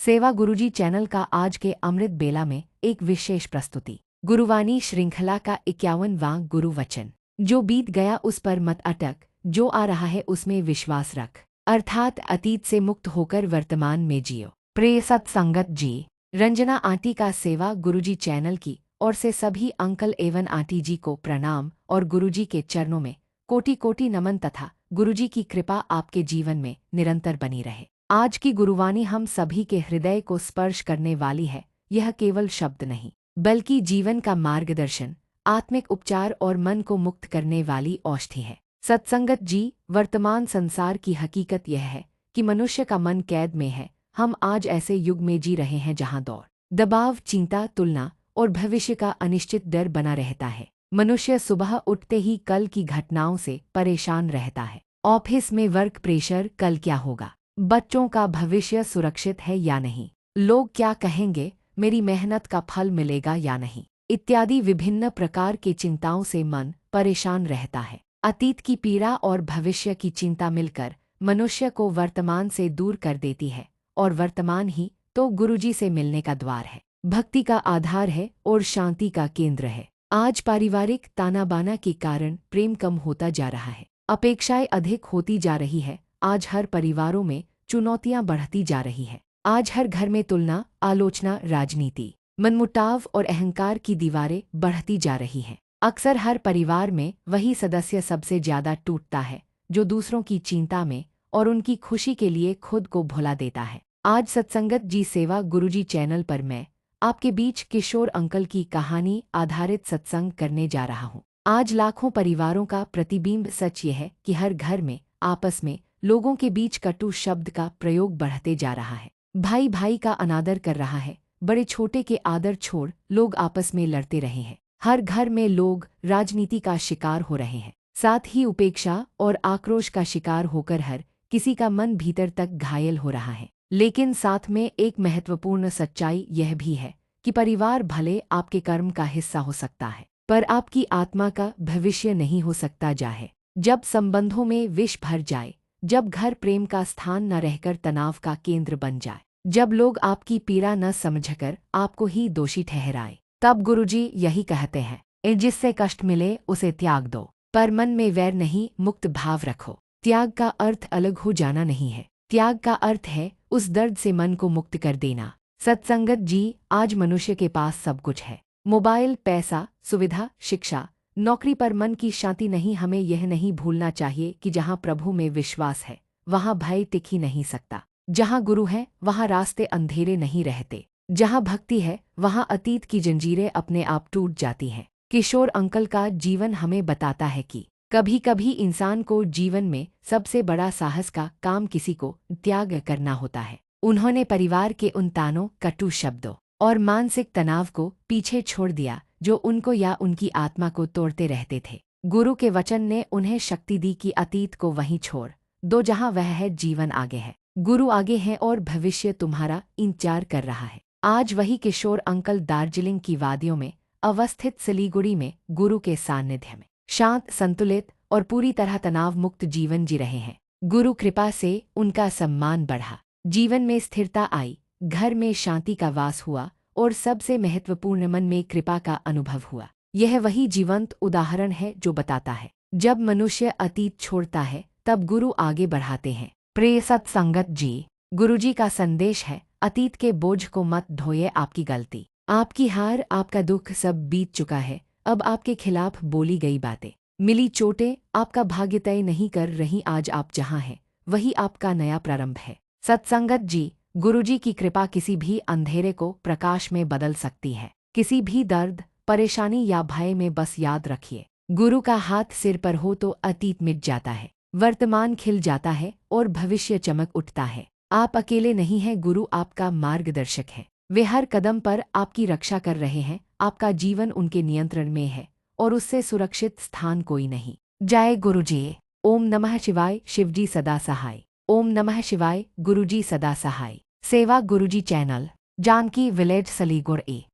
सेवा गुरुजी चैनल का आज के अमृत बेला में एक विशेष प्रस्तुति। गुरुवाणी श्रृंखला का 51वां गुरु वचन। जो बीत गया उस पर मत अटक, जो आ रहा है उसमें विश्वास रख। अर्थात अतीत से मुक्त होकर वर्तमान में जियो। प्रिय सत्संगत जी, रंजना आंटी का सेवा गुरुजी चैनल की ओर से सभी अंकल एवं आंटी जी को प्रणाम और गुरुजी के चरणों में कोटि कोटि नमन तथा गुरुजी की कृपा आपके जीवन में निरंतर बनी रहे। आज की गुरुवाणी हम सभी के हृदय को स्पर्श करने वाली है। यह केवल शब्द नहीं, बल्कि जीवन का मार्गदर्शन, आत्मिक उपचार और मन को मुक्त करने वाली औषधि है। सत्संगत जी, वर्तमान संसार की हकीकत यह है कि मनुष्य का मन कैद में है। हम आज ऐसे युग में जी रहे हैं जहां दौड़, दबाव, चिंता, तुलना और भविष्य का अनिश्चित डर बना रहता है। मनुष्य सुबह उठते ही कल की घटनाओं से परेशान रहता है। ऑफिस में वर्क प्रेशर, कल क्या होगा, बच्चों का भविष्य सुरक्षित है या नहीं, लोग क्या कहेंगे, मेरी मेहनत का फल मिलेगा या नहीं, इत्यादि विभिन्न प्रकार की चिंताओं से मन परेशान रहता है। अतीत की पीड़ा और भविष्य की चिंता मिलकर मनुष्य को वर्तमान से दूर कर देती है, और वर्तमान ही तो गुरुजी से मिलने का द्वार है, भक्ति का आधार है और शांति का केंद्र है। आज पारिवारिक तानाबाना के कारण प्रेम कम होता जा रहा है, अपेक्षाएं अधिक होती जा रही है। आज हर परिवारों में चुनौतियां बढ़ती जा रही है। आज हर घर में तुलना, आलोचना, राजनीति, मनमुटाव और अहंकार की दीवारें बढ़ती जा रही हैं। अक्सर हर परिवार में वही सदस्य सबसे ज्यादा टूटता है जो दूसरों की चिंता में और उनकी खुशी के लिए खुद को भुला देता है। आज सत्संगत जी सेवा गुरुजी चैनल पर मैं आपके बीच किशोर अंकल की कहानी आधारित सत्संग करने जा रहा हूँ। आज लाखों परिवारों का प्रतिबिंब सच यह है कि हर घर में आपस में लोगों के बीच कटु शब्द का प्रयोग बढ़ते जा रहा है। भाई भाई का अनादर कर रहा है, बड़े छोटे के आदर छोड़ लोग आपस में लड़ते रहे हैं। हर घर में लोग राजनीति का शिकार हो रहे हैं, साथ ही उपेक्षा और आक्रोश का शिकार होकर हर किसी का मन भीतर तक घायल हो रहा है। लेकिन साथ में एक महत्वपूर्ण सच्चाई यह भी है कि परिवार भले आपके कर्म का हिस्सा हो सकता है, पर आपकी आत्मा का भविष्य नहीं हो सकता। जाए जब संबंधों में विष भर जाए, जब घर प्रेम का स्थान न रहकर तनाव का केंद्र बन जाए, जब लोग आपकी पीड़ा न समझकर आपको ही दोषी ठहराए, तब गुरुजी यही कहते हैं, जिससे कष्ट मिले उसे त्याग दो, पर मन में वैर नहीं, मुक्त भाव रखो। त्याग का अर्थ अलग हो जाना नहीं है, त्याग का अर्थ है उस दर्द से मन को मुक्त कर देना। सत्संगत जी, आज मनुष्य के पास सब कुछ है, मोबाइल, पैसा, सुविधा, शिक्षा, नौकरी, पर मन की शांति नहीं। हमें यह नहीं भूलना चाहिए कि जहाँ प्रभु में विश्वास है वहाँ भय टिक ही नहीं सकता। जहाँ गुरु है वहाँ रास्ते अंधेरे नहीं रहते। जहाँ भक्ति है वहाँ अतीत की जंजीरें अपने आप टूट जाती हैं। किशोर अंकल का जीवन हमें बताता है कि कभी कभी इंसान को जीवन में सबसे बड़ा साहस का काम किसी को त्याग करना होता है। उन्होंने परिवार के उन तानों, कटु शब्दों और मानसिक तनाव को पीछे छोड़ दिया जो उनको या उनकी आत्मा को तोड़ते रहते थे। गुरु के वचन ने उन्हें शक्ति दी कि अतीत को वहीं छोड़ दो जहां वह है, जीवन आगे है, गुरु आगे है और भविष्य तुम्हारा इंतजार कर रहा है। आज वही किशोर अंकल दार्जिलिंग की वादियों में अवस्थित सिलीगुड़ी में गुरु के सानिध्य में शांत, संतुलित और पूरी तरह तनाव मुक्त जीवन जी रहे हैं। गुरु कृपा से उनका सम्मान बढ़ा, जीवन में स्थिरता आई, घर में शांति का वास हुआ और सबसे महत्वपूर्ण मन में कृपा का अनुभव हुआ। यह वही जीवंत उदाहरण है जो बताता है जब मनुष्य अतीत छोड़ता है तब गुरु आगे बढ़ाते हैं। प्रिय सत्संगत जी, गुरुजी का संदेश है, अतीत के बोझ को मत ढोइए। आपकी गलती, आपकी हार, आपका दुख सब बीत चुका है। अब आपके खिलाफ बोली गई बातें, मिली चोटें आपका भाग्य तय नहीं कर रही। आज आप जहां हैं वही आपका नया प्रारंभ है। सत्संगत जी, गुरुजी की कृपा किसी भी अंधेरे को प्रकाश में बदल सकती है। किसी भी दर्द, परेशानी या भय में बस याद रखिए, गुरु का हाथ सिर पर हो तो अतीत मिट जाता है, वर्तमान खिल जाता है और भविष्य चमक उठता है। आप अकेले नहीं हैं, गुरु आपका मार्गदर्शक है। वे हर कदम पर आपकी रक्षा कर रहे हैं। आपका जीवन उनके नियंत्रण में है और उससे सुरक्षित स्थान कोई नहीं। जय गुरुजी। ओम नमः शिवाय। शिवजी सदा सहाय। ओम नमः शिवाय। गुरुजी सदा सहाय। सेवा गुरुजी चैनल, जानकी विलेज, सिलीगुड़ी।